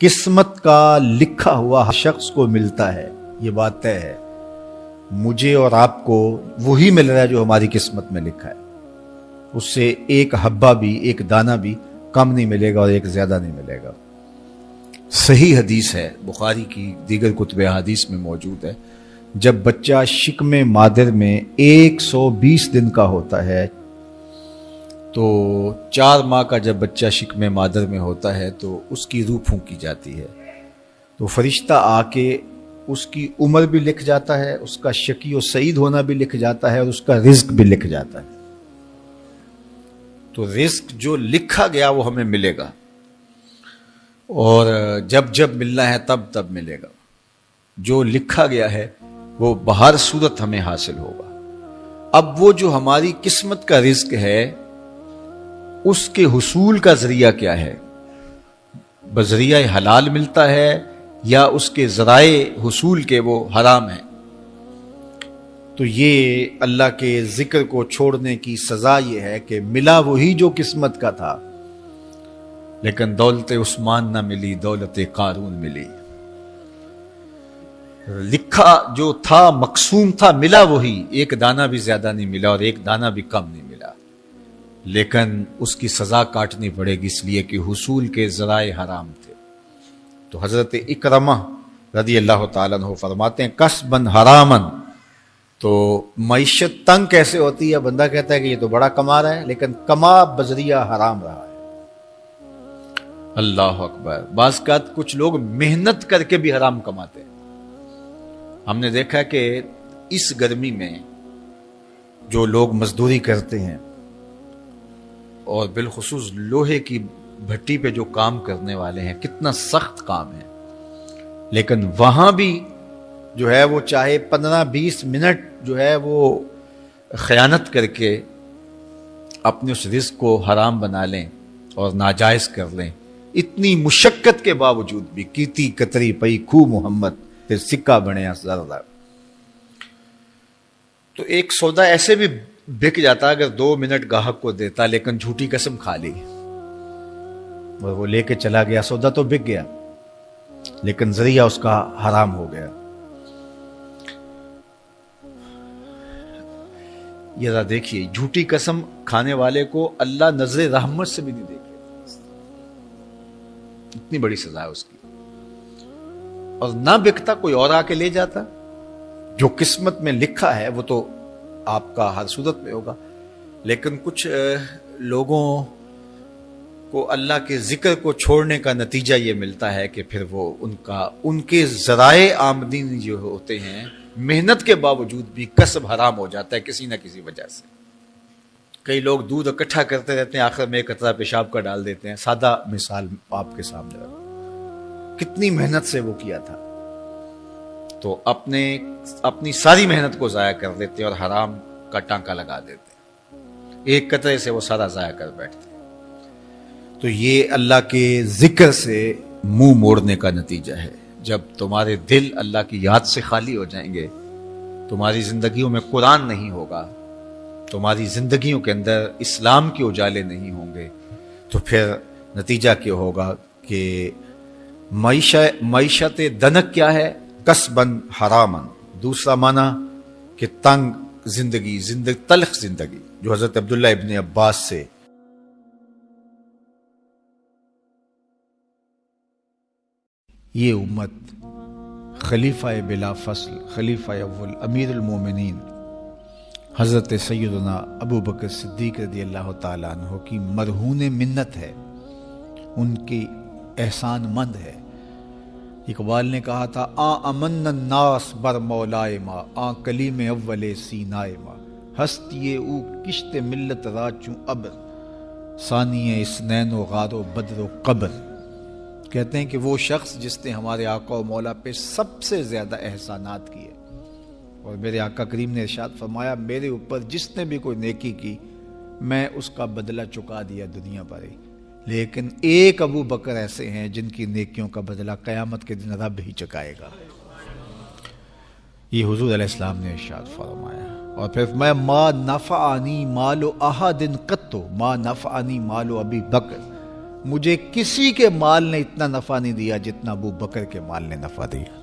قسمت کا لکھا ہوا ہر شخص کو ملتا ہے، یہ بات طے ہے۔ مجھے اور آپ کو وہی مل رہا ہے جو ہماری قسمت میں لکھا ہے، اس سے ایک حبہ بھی، ایک دانہ بھی کم نہیں ملے گا اور ایک زیادہ نہیں ملے گا۔ صحیح حدیث ہے، بخاری کی دیگر کتب حدیث میں موجود ہے، جب بچہ شکم مادر میں 120 دن کا ہوتا ہے تو 4 ماہ کا جب بچہ شکم مادر میں ہوتا ہے تو اس کی روح پھونکی جاتی ہے، تو فرشتہ آ کے اس کی عمر بھی لکھ جاتا ہے، اس کا شقی و سعید ہونا بھی لکھ جاتا ہے اور اس کا رزق بھی لکھ جاتا ہے۔ تو رزق جو لکھا گیا وہ ہمیں ملے گا، اور جب جب ملنا ہے تب تب ملے گا۔ جو لکھا گیا ہے وہ بہر صورت ہمیں حاصل ہوگا۔ اب وہ جو ہماری قسمت کا رزق ہے اس کے حصول کا ذریعہ کیا ہے؟ بذریعہ حلال ملتا ہے یا اس کے ذرائع حصول کے وہ حرام ہیں؟ تو یہ اللہ کے ذکر کو چھوڑنے کی سزا یہ ہے کہ ملا وہی جو قسمت کا تھا، لیکن دولت عثمان نہ ملی، دولت قارون ملی۔ لکھا جو تھا، مقسوم تھا، ملا وہی، ایک دانہ بھی زیادہ نہیں ملا اور ایک دانہ بھی کم نہیں ملا، لیکن اس کی سزا کاٹنی پڑے گی، اس لیے کہ حصول کے ذرائع حرام تھے۔ تو حضرت اکرمہ رضی اللہ تعالیٰ عنہ فرماتے ہیں کسبن حرامن، تو معیشت تنگ کیسے ہوتی ہے؟ بندہ کہتا ہے کہ یہ تو بڑا کما رہا ہے لیکن کما بذریعہ حرام رہا ہے۔ اللہ اکبر۔ بعض اوقات کچھ لوگ محنت کر کے بھی حرام کماتے ہیں۔ ہم نے دیکھا کہ اس گرمی میں جو لوگ مزدوری کرتے ہیں اور بالخصوص لوہے کی بھٹی پہ جو کام کرنے والے ہیں، کتنا سخت کام ہے، لیکن وہاں بھی جو ہے وہ چاہے 15-20 منٹ جو ہے وہ خیانت کر کے اپنے اس رزق کو حرام بنا لیں اور ناجائز کر لیں، اتنی مشقت کے باوجود بھی۔ کیتی کتری پئی کھو محمد پھر سکہ بنیا زردہ۔ تو ایک سودا ایسے بھی بک جاتا اگر 2 منٹ گاہک کو دیتا، لیکن جھوٹی قسم کھا لی اور وہ لے کے چلا گیا، سودا تو بک گیا لیکن ذریعہ اس کا حرام ہو گیا۔ یہ ذرا دیکھیے، جھوٹی قسم کھانے والے کو اللہ نظر رحمت سے بھی نہیں دیکھے، اتنی بڑی سزا ہے اس کی۔ اور نہ بکتا کوئی اور آ کے لے جاتا، جو قسمت میں لکھا ہے وہ تو آپ کا ہر صورت میں ہوگا، لیکن کچھ لوگوں کو اللہ کے ذکر کو چھوڑنے کا نتیجہ یہ ملتا ہے کہ پھر وہ ان کے ذرائع آمدنی جو ہوتے ہیں، محنت کے باوجود بھی کسب حرام ہو جاتا ہے کسی نہ کسی وجہ سے۔ کئی لوگ دودھ اکٹھا کرتے رہتے ہیں، آخر میں ایک قطرہ پیشاب کا ڈال دیتے ہیں۔ سادہ مثال آپ کے سامنے رکھو، کتنی محنت سے وہ کیا تھا، تو اپنی ساری محنت کو ضائع کر دیتے اور حرام کا ٹانکا لگا دیتے، ایک قطرے سے وہ سارا ضائع کر بیٹھتے۔ تو یہ اللہ کے ذکر سے منہ موڑنے کا نتیجہ ہے۔ جب تمہارے دل اللہ کی یاد سے خالی ہو جائیں گے، تمہاری زندگیوں میں قرآن نہیں ہوگا، تمہاری زندگیوں کے اندر اسلام کے اجالے نہیں ہوں گے، تو پھر نتیجہ کیا ہوگا کہ معیشت دنک کیا ہے؟ کسبن حرامن۔ دوسرا معنی کہ تنگ زندگی، تلخ زندگی، جو حضرت عبداللہ ابن عباس سے یہ امت خلیفہ بلا فصل، خلیفہ اول، امیر المومنین حضرت سیدنا ابو بکر صدیق رضی اللہ تعالیٰ عنہ کی مرہون منت ہے، ان کی احسان مند ہے۔ اقبال نے کہا تھا امن الناس بر مولائے ما، کلیم اول سینائے ما، ہستی او کشت ملت راچوں ابر، ثانی اسنین و غار و بدر و قبر۔ کہتے ہیں کہ وہ شخص جس نے ہمارے آقا و مولا پہ سب سے زیادہ احسانات کیے، اور میرے آقا کریم نے ارشاد فرمایا میرے اوپر جس نے بھی کوئی نیکی کی میں اس کا بدلہ چکا دیا دنیا پر ہی، لیکن ایک ابو بکر ایسے ہیں جن کی نیکیوں کا بدلہ قیامت کے دن رب ہی چکائے گا۔ یہ حضور علیہ السلام نے ارشاد فرمایا۔ اور پھر فرمایا ما نفعنی مال احد قط، ما نفعنی مال ابی بکر مجھے کسی کے مال نے اتنا نفع نہیں دیا جتنا ابو بکر کے مال نے نفع دیا.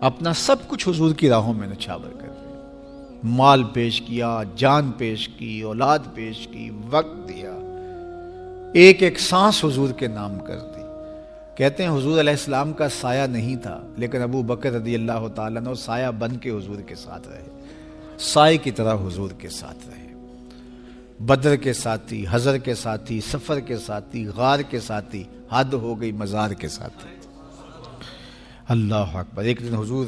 اپنا سب کچھ حضور کی راہوں میں نچھاور کر دیا. مال پیش کیا، جان پیش کی، اولاد پیش کی، وقت دیا، ایک ایک سانس حضور کے نام کر دی. کہتے ہیں حضور علیہ السلام کا سایہ نہیں تھا، لیکن ابو بکر رضی اللہ تعالیٰ عنہ سایہ بن کے حضور کے ساتھ رہے، سائے کی طرح حضور کے ساتھ رہے. بدر کے ساتھی، حضر کے ساتھی، سفر کے ساتھی، غار کے ساتھی، حد ہو گئی مزار کے ساتھی. اللہ اکبر. ایک دن حضور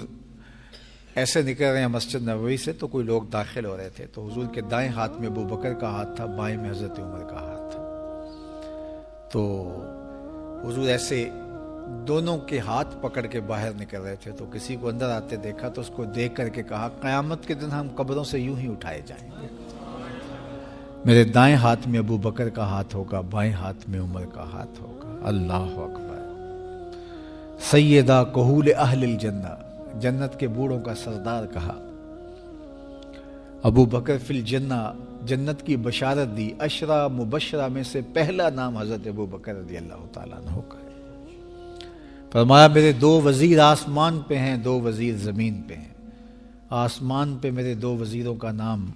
ایسے نکل رہے ہیں مسجد نبوی سے تو کوئی لوگ داخل ہو رہے تھے، تو حضور کے دائیں ہاتھ میں ابو بکر کا ہاتھ تھا، بائیں میں حضرت عمر کا ہاتھ تھا. تو حضور ایسے دونوں کے ہاتھ پکڑ کے باہر نکل رہے تھے، تو کسی کو اندر آتے دیکھا تو اس کو دیکھ کر کے کہا قیامت کے دن ہم قبروں سے یوں ہی اٹھائے جائیں گے. میرے دائیں ہاتھ میں ابو بکر کا ہاتھ ہوگا، بائیں ہاتھ میں عمر کا ہاتھ ہوگا. اللہ اکبر. سیدہ کہول اہل الجنہ، جنت کے بوڑھوں کا سردار کہا. ابو بکر فی الجنہ، جنت کی بشارت دی. عشرہ مبشرہ میں سے پہلا نام حضرت ابو بکر رضی اللہ تعالیٰ عنہ کا ہے. فرمایا میرے 2 وزیر آسمان پہ ہیں، 2 وزیر زمین پہ ہیں. آسمان پہ میرے 2 وزیروں کا نام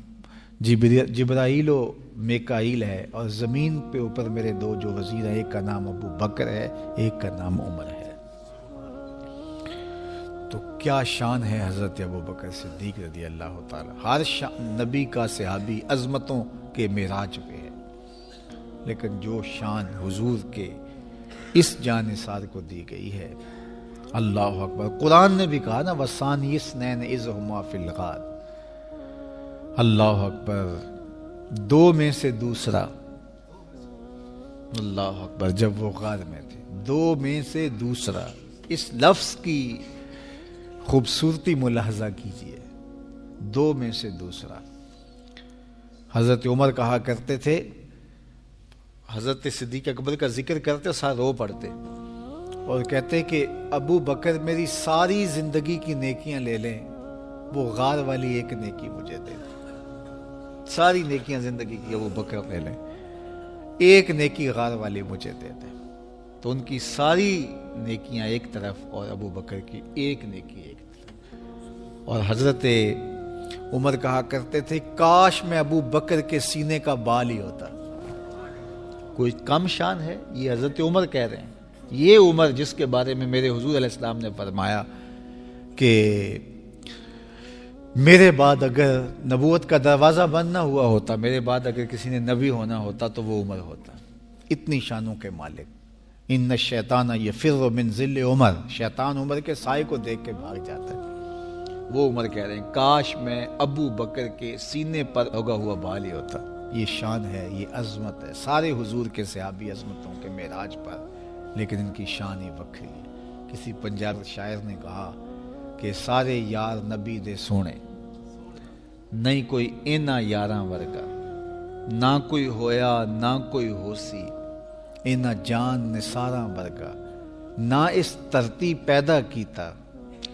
جبرائیل و میکائیل ہے، اور زمین پہ اوپر میرے 2 جو وزیر ہیں، ایک کا نام ابو بکر ہے، ایک کا نام عمر ہے. تو کیا شان ہے حضرت ابو بکر صدیق رضی اللہ تعالیٰ. ہر نبی کا صحابی عظمتوں کے معراج پہ ہے، لیکن جو شان حضور کے اس جان نثار کو دی گئی ہے، اللہ اکبر. قرآن نے بھی کہا نا وَثَانِيَ اثْنَيْنِ إِذْ هُمَا فِي الْغَارِ. اللہ اکبر. 2 میں سے دوسرا، اللہ اکبر. جب وہ غار میں تھے، 2 میں سے دوسرا. اس لفظ کی خوبصورتی ملاحظہ کیجئے، 2 میں سے دوسرا. حضرت عمر کہا کرتے تھے، حضرت صدیق اکبر کا ذکر کرتے ساتھ رو پڑتے اور کہتے کہ ابو بکر میری ساری زندگی کی نیکیاں لے لیں، وہ غار والی ایک نیکی مجھے دے دیں. ساری نیکیاں زندگی کی ابو بکر لے لیں، ایک نیکی غار والی مجھے دے دیں. تو ان کی ساری نیکیاں ایک طرف اور ابو بکر کی ایک نیکی ایک طرف. اور حضرت عمر کہا کرتے تھے کاش میں ابو بکر کے سینے کا بال ہی ہوتا. کوئی کم شان ہے؟ یہ حضرت عمر کہہ رہے ہیں. یہ عمر جس کے بارے میں میرے حضور علیہ السلام نے فرمایا کہ میرے بعد اگر نبوت کا دروازہ بند نہ ہوا ہوتا، میرے بعد اگر کسی نے نبی ہونا ہوتا تو وہ عمر ہوتا. اتنی شانوں کے مالک. ان الشیطان یفر من ظل عمر، شیطان عمر کے سائے کو دیکھ کے بھاگ جاتا ہے. وہ عمر کہہ رہے ہیں کاش میں ابو بکر کے سینے پر اگا ہوا بال ہی ہوتا. یہ شان ہے، یہ عظمت ہے. سارے حضور کے صحابی عظمتوں کے معراج پر، لیکن ان کی شان ہی وکری ہے. کسی پنجاب شاعر نے کہا کہ سارے یار نبی دے سونے، نہیں کوئی اینا یاراں ورگا، نہ کوئی ہویا نہ کوئی ہوسی، اینا جان نثاراں ورگا، نہ اس دھرتی پیدا کیتا،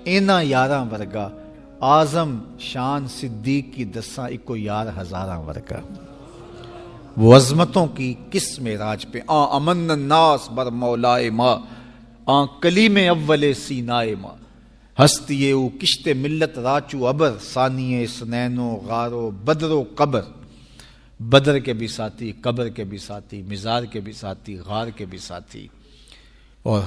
اینا یاراں ورگا، اعظم شان صدیق کی دساں اکو یار ہزاراں ورگا. وہ عظمتوں کی کس معراج پہ امن الناس بر مولائے ماں، کلیم اول سینائے ماں، ہستی او کشت ملت راچو ابر، ثانی سنین و غار و بدر و قبر. بدر کے بھی ساتھی، قبر کے بھی ساتھی، مزار کے بھی ساتھی، غار کے بھی ساتھی. اور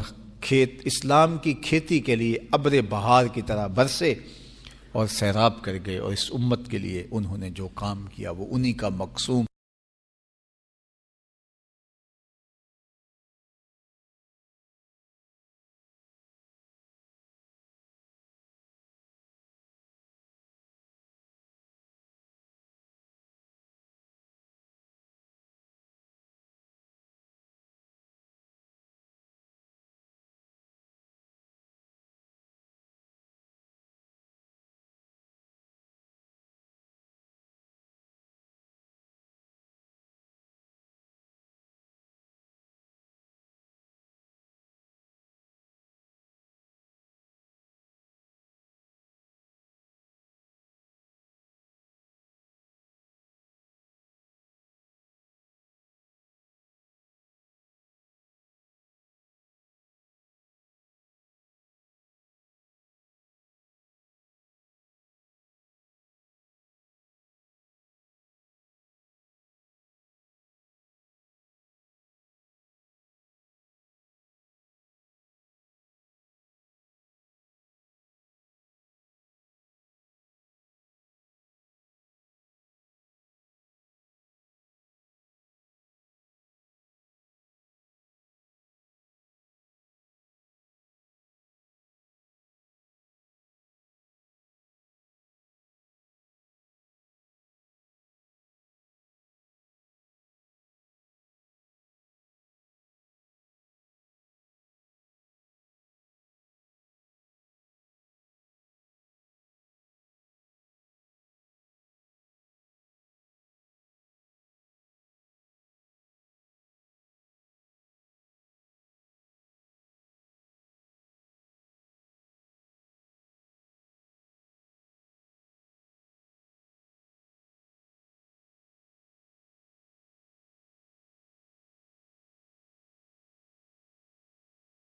اسلام کی کھیتی کے لیے ابر بہار کی طرح برسے اور سیراب کر گئے. اور اس امت کے لیے انہوں نے جو کام کیا وہ انہی کا مقصوم